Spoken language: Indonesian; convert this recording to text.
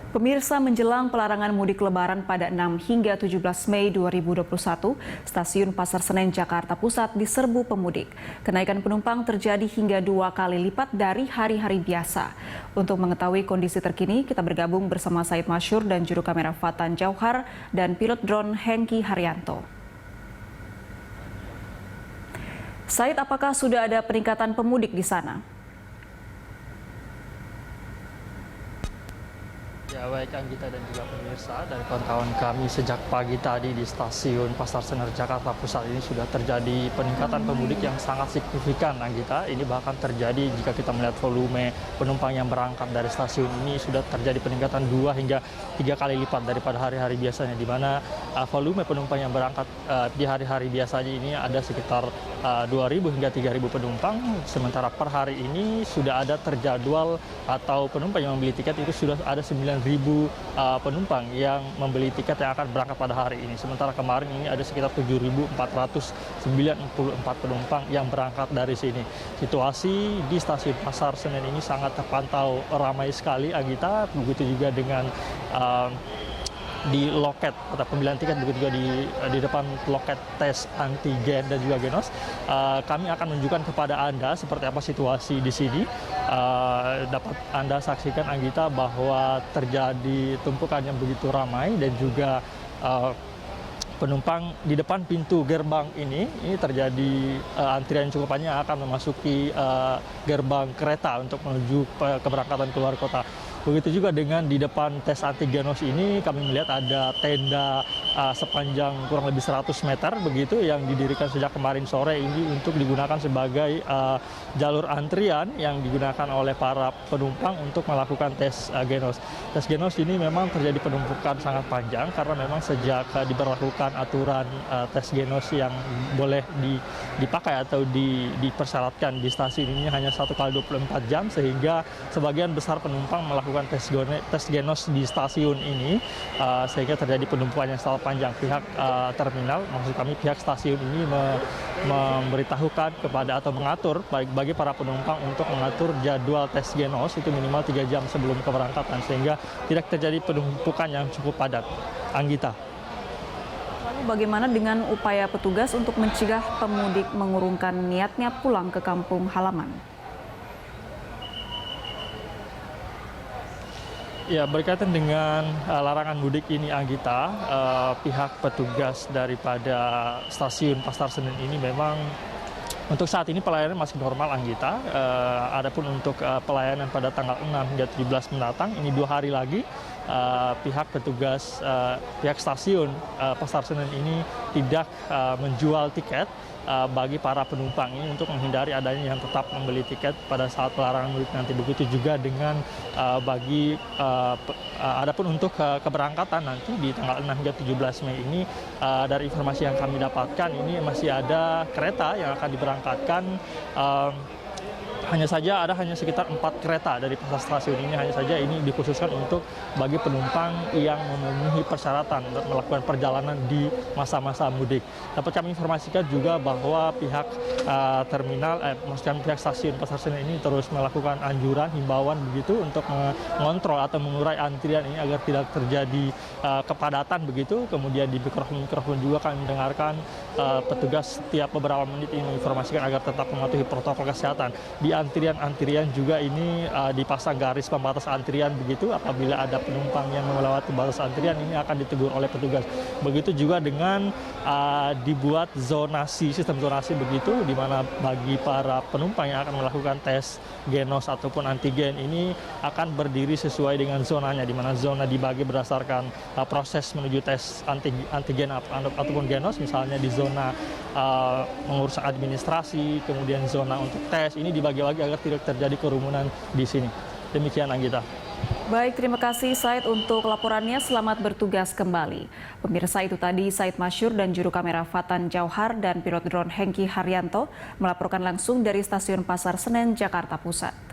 Pemirsa, menjelang pelarangan mudik lebaran pada 6 hingga 17 Mei 2021, stasiun Pasar Senen Jakarta Pusat diserbu pemudik. Kenaikan penumpang terjadi hingga 2 kali lipat dari hari-hari biasa. Untuk mengetahui kondisi terkini, kita bergabung bersama Said Masyur dan juru kamera Fatan Jauhar dan pilot drone Hengki Haryanto. Said, apakah sudah ada peningkatan pemudik di sana? Ya, baik Anggita dan juga pemirsa, dari pantauan kami sejak pagi tadi di stasiun Pasar Senen Jakarta Pusat ini sudah terjadi peningkatan pemudik yang sangat signifikan, Anggita. Ini bahkan terjadi jika kita melihat volume penumpang yang berangkat dari stasiun ini sudah terjadi peningkatan 2 hingga 3 kali lipat daripada hari-hari biasanya, di mana volume penumpang yang berangkat di hari-hari biasanya ini ada sekitar 2.000 hingga 3.000 penumpang, sementara per hari ini sudah ada terjadwal atau penumpang yang membeli tiket itu sudah ada 9.000 penumpang yang membeli tiket yang akan berangkat pada hari ini. Sementara kemarin ini ada sekitar 7.494 penumpang yang berangkat dari sini. Situasi di stasiun Pasar Senen ini sangat terpantau ramai sekali, Anggita. Begitu juga dengan di loket atau pembelian tiket, begitu juga di depan loket tes antigen dan juga genos. Kami akan menunjukkan kepada Anda seperti apa situasi di sini. Dapat Anda saksikan, Anggita, bahwa terjadi tumpukan yang begitu ramai dan juga penumpang di depan pintu gerbang ini terjadi antrian yang cukup panjang akan memasuki gerbang kereta untuk menuju keberangkatan keluar kota. Begitu juga dengan di depan tes antigenos ini, kami melihat ada tenda sepanjang kurang lebih 100 meter begitu yang didirikan sejak kemarin sore ini untuk digunakan sebagai jalur antrian yang digunakan oleh para penumpang untuk melakukan tes genos. Tes genos ini memang terjadi penumpukan sangat panjang karena memang sejak diberlakukan aturan tes genos yang boleh dipakai atau dipersyaratkan di stasiun ini hanya 1 kali 24 jam, sehingga sebagian besar penumpang melakukan tes genos di stasiun ini, sehingga terjadi penumpukan yang sangat panjang. Pihak terminal, maksud kami pihak stasiun ini memberitahukan kepada atau mengatur bagi para penumpang untuk mengatur jadwal tes genos itu minimal 3 jam sebelum keberangkatan, sehingga tidak terjadi penumpukan yang cukup padat. Anggita. Lalu bagaimana dengan upaya petugas untuk mencegah pemudik mengurungkan niatnya pulang ke kampung halaman? Ya, berkaitan dengan larangan mudik ini, Anggita, pihak petugas daripada stasiun Pasar Senen ini memang untuk saat ini pelayanan masih normal, Anggita. Adapun untuk pelayanan pada tanggal 6 hingga 17 mendatang, ini 2 hari lagi, pihak petugas, pihak stasiun Pasar Senen ini tidak menjual tiket bagi para penumpang ini untuk menghindari adanya yang tetap membeli tiket pada saat pelarangan mudik nanti. Begitu juga dengan adapun untuk keberangkatan nanti di tanggal 6 hingga 17 Mei ini, dari informasi yang kami dapatkan ini masih ada kereta yang akan diberangkatkan. Hanya sekitar 4 kereta dari pasar stasiun ini, hanya saja ini dikhususkan untuk bagi penumpang yang memenuhi persyaratan untuk melakukan perjalanan di masa-masa mudik. Dapat kami informasikan juga bahwa pihak pihak stasiun Pasar Senen ini terus melakukan anjuran, himbauan begitu untuk mengontrol atau mengurai antrian ini agar tidak terjadi kepadatan begitu. Kemudian di mikrofon juga kami mendengarkan petugas setiap beberapa menit ini menginformasikan agar tetap mematuhi protokol kesehatan. Di antrian juga ini dipasang garis pembatas antrian begitu. Apabila ada penumpang yang melewati batas antrian ini akan ditegur oleh petugas. Begitu juga dengan dibuat sistem zonasi begitu, di mana bagi para penumpang yang akan melakukan tes genos ataupun antigen ini akan berdiri sesuai dengan zonanya, di mana zona dibagi berdasarkan proses menuju tes antigen ataupun genos. Misalnya di zona mengurus administrasi, kemudian zona untuk tes, ini dibagi lagi agar tidak terjadi kerumunan di sini. Demikian, Anggita. Baik, terima kasih Said untuk laporannya. Selamat bertugas kembali. Pemirsa, itu tadi Said Masyur dan juru kamera Fatan Jauhar dan pilot drone Hengki Haryanto melaporkan langsung dari stasiun Pasar Senen, Jakarta Pusat.